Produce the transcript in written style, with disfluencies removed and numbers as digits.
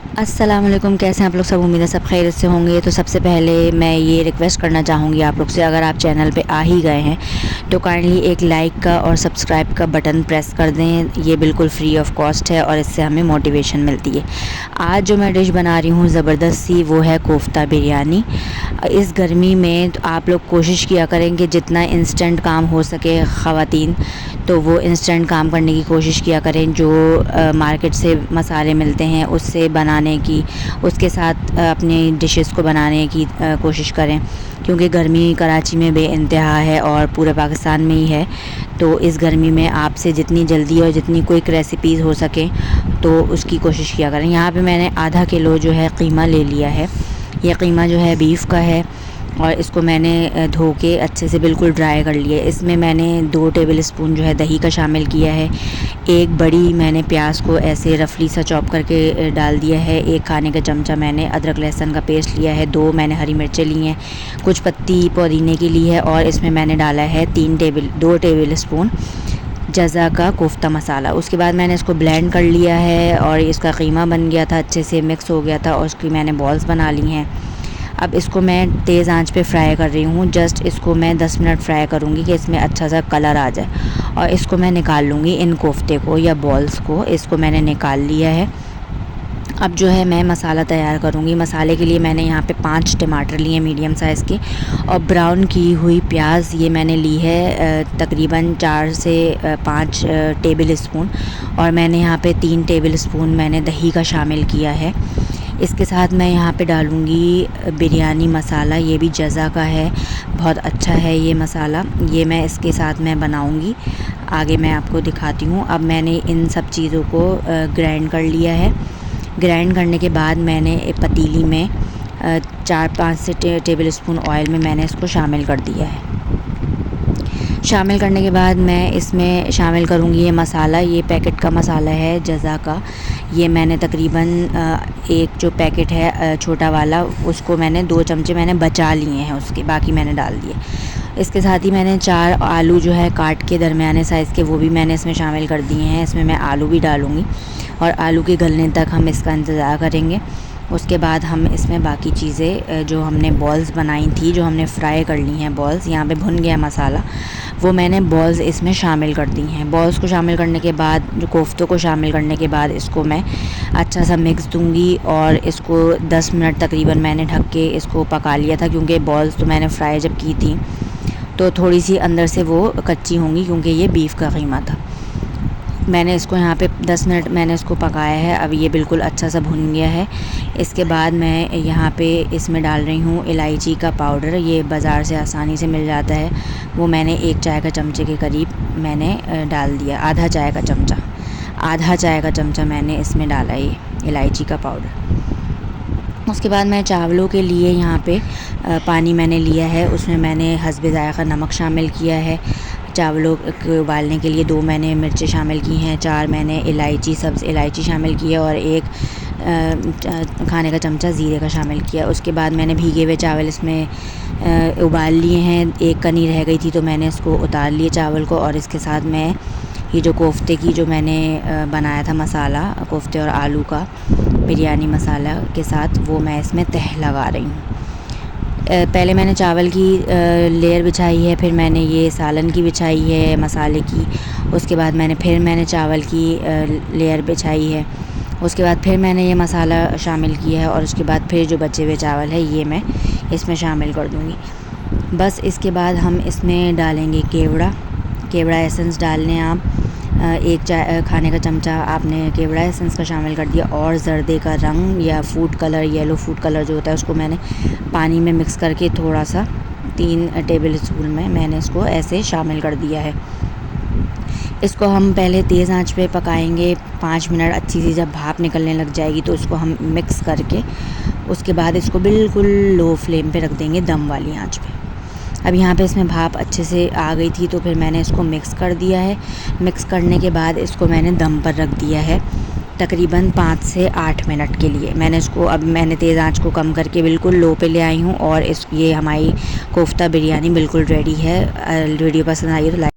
अस्सलाम वालेकुम, कैसे हैं आप लोग सब। उम्मीद है सब खैरियत से होंगे। तो सबसे पहले मैं ये रिक्वेस्ट करना चाहूँगी आप लोग से, अगर आप चैनल पे आ ही गए हैं तो काइंडली एक लाइक का और सब्सक्राइब का बटन प्रेस कर दें। ये बिल्कुल फ्री ऑफ कॉस्ट है और इससे हमें मोटिवेशन मिलती है। आज जो मैं डिश बना रही हूँ ज़बरदस्त सी, वो है कोफ्ता बिरयानी। इस गर्मी में तो आप लोग कोशिश किया करें कि जितना इंस्टेंट काम हो सके ख़वातीन, तो वो इंस्टेंट काम करने की कोशिश किया करें। जो मार्केट से मसाले मिलते हैं उससे बनाने की, उसके साथ अपनी डिशेस को बनाने की कोशिश करें, क्योंकि गर्मी कराची में बेइंतहा है और पूरे पाकिस्तान में ही है। तो इस गर्मी में आपसे जितनी जल्दी और जितनी क्विक रेसिपीज़ हो सके तो उसकी कोशिश किया करें। यहाँ पे मैंने आधा किलो जो है कीमा ले लिया है। ये कीमा जो है बीफ का है और इसको मैंने धो के अच्छे से बिल्कुल ड्राई कर लिया है। इसमें मैंने 2 टेबल स्पून जो है दही का शामिल किया है। एक बड़ी मैंने प्याज को ऐसे रफली सा चॉप करके डाल दिया है। 1 खाने का चमचा मैंने अदरक लहसुन का पेस्ट लिया है। 2 मैंने हरी मिर्चें ली हैं, कुछ पत्ती पुदीने की ली है और इसमें मैंने डाला है 2 टेबल स्पून जज़ा का कोफ्ता मसाला। उसके बाद मैंने इसको ब्लेंड कर लिया है और इसका कीमा बन गया था, अच्छे से मिक्स हो गया था और उसकी मैंने बॉल्स बना ली हैं। अब इसको मैं तेज़ आंच पे फ्राई कर रही हूँ। जस्ट इसको मैं 10 मिनट फ्राई करूँगी कि इसमें अच्छा सा कलर आ जाए और इसको मैं निकाल लूँगी। इन कोफ्ते को या बॉल्स को इसको मैंने निकाल लिया है। अब जो है मैं मसाला तैयार करूँगी। मसाले के लिए मैंने यहाँ पे 5 टमाटर लिए मीडियम साइज़ के और ब्राउन की हुई प्याज ये मैंने ली है तकरीबन 4 से 5 टेबल स्पून, और मैंने यहाँ पे 3 टेबल स्पून मैंने दही का शामिल किया है। इसके साथ मैं यहाँ पे डालूँगी बिरयानी मसाला, ये भी जज़ा का है, बहुत अच्छा है ये मसाला। ये मैं इसके साथ मैं बनाऊँगी, आगे मैं आपको दिखाती हूँ। अब मैंने इन सब चीज़ों को ग्राइंड कर लिया है। ग्राइंड करने के बाद मैंने एक पतीली में 4-5 से टेबल स्पून ऑयल में मैंने इसको शामिल कर दिया है। शामिल करने के बाद मैं इसमें शामिल करूँगी ये मसाला। ये पैकेट का मसाला है जज़ा का। ये मैंने तकरीबन एक जो पैकेट है छोटा वाला, उसको मैंने 2 चमचे मैंने बचा लिए हैं, उसके बाकी मैंने डाल दिए। इसके साथ ही मैंने 4 आलू जो है काट के दरमियाने साइज़ के, वो भी मैंने इसमें शामिल कर दिए हैं। इसमें मैं आलू भी डालूँगी और आलू के गलने तक हम इसका इंतज़ार करेंगे। उसके बाद हम इसमें बाकी चीज़ें जो हमने बॉल्स बनाई थी, जो हमने फ्राई कर ली हैं बॉल्स, यहाँ पे भुन गया मसाला, वो मैंने बॉल्स इसमें शामिल कर दी हैं। बॉल्स को शामिल करने के बाद, जो कोफ्तों को शामिल करने के बाद इसको मैं अच्छा सा मिक्स दूँगी और इसको 10 मिनट तकरीबन मैंने ढक के इसको पका लिया था, क्योंकि बॉल्स तो मैंने फ्राई जब की थी तो थोड़ी सी अंदर से वो कच्ची होंगी, क्योंकि ये बीफ का कीमा था। मैंने इसको यहाँ पे 10 मिनट मैंने इसको पकाया है। अब ये बिल्कुल अच्छा सा भुन गया है। इसके बाद मैं यहाँ पे इसमें डाल रही हूँ इलायची का पाउडर। ये बाज़ार से आसानी से मिल जाता है। वो मैंने 1 चाय का चमचे के करीब मैंने डाल दिया। आधा चाय का चमचा मैंने इसमें डाला ये इलायची का पाउडर। उसके बाद मैं चावलों के लिए यहाँ पे पानी मैंने लिया है, उसमें मैंने हस्बे ज़ायक़ा नमक शामिल किया है। चावलों को उबालने के लिए 2 मैंने मिर्चें शामिल की हैं, 4 मैंने सब्ज़ इलायची शामिल की है और 1 खाने का चमचा ज़ीरे का शामिल किया। उसके बाद मैंने भीगे हुए चावल इसमें उबाल लिए हैं। 1 कनी रह गई थी तो मैंने इसको उतार लिए चावल को, और इसके साथ मैं ये जो कोफ्ते की जो मैंने बनाया था मसाला, कोफ्ते और आलू का बिरयानी मसाला के साथ, वो मैं इसमें तह लगा रही हूँ। पहले मैंने चावल की लेयर बिछाई है, फिर मैंने ये सालन की बिछाई है मसाले की। उसके बाद मैंने चावल की लेयर बिछाई है। उसके बाद फिर मैंने ये मसाला शामिल किया है और उसके बाद फिर जो बचे हुए चावल है ये मैं इसमें शामिल कर दूँगी। बस इसके बाद हम इसमें डालेंगे केवड़ा एसेंस डाल लें आप। 1 खाने का चमचा आपने केवड़ा एसेंस का शामिल कर दिया, और जर्दे का रंग या food colour, yellow food colour जो होता है, उसको मैंने पानी में मिक्स करके थोड़ा सा 3 टेबल स्पून में मैंने इसको ऐसे शामिल कर दिया है। इसको हम पहले तेज़ आंच पे पकाएंगे 5 मिनट। अच्छी सी जब भाप निकलने लग जाएगी तो इसको हम मिक्स करके उसके बाद इसको बिल्कुल लो फ्लेम पे रख देंगे, दम वाली आंच पे। अब यहाँ पे इसमें भाप अच्छे से आ गई थी तो फिर मैंने इसको मिक्स कर दिया है। मिक्स करने के बाद इसको मैंने दम पर रख दिया है तकरीबन 5 से 8 मिनट के लिए। अब मैंने तेज़ आंच को कम करके बिल्कुल लो पे ले आई हूँ और ये हमारी कोफ्ता बिरयानी बिल्कुल रेडी है। वीडियो पसंद आई है तो लाइक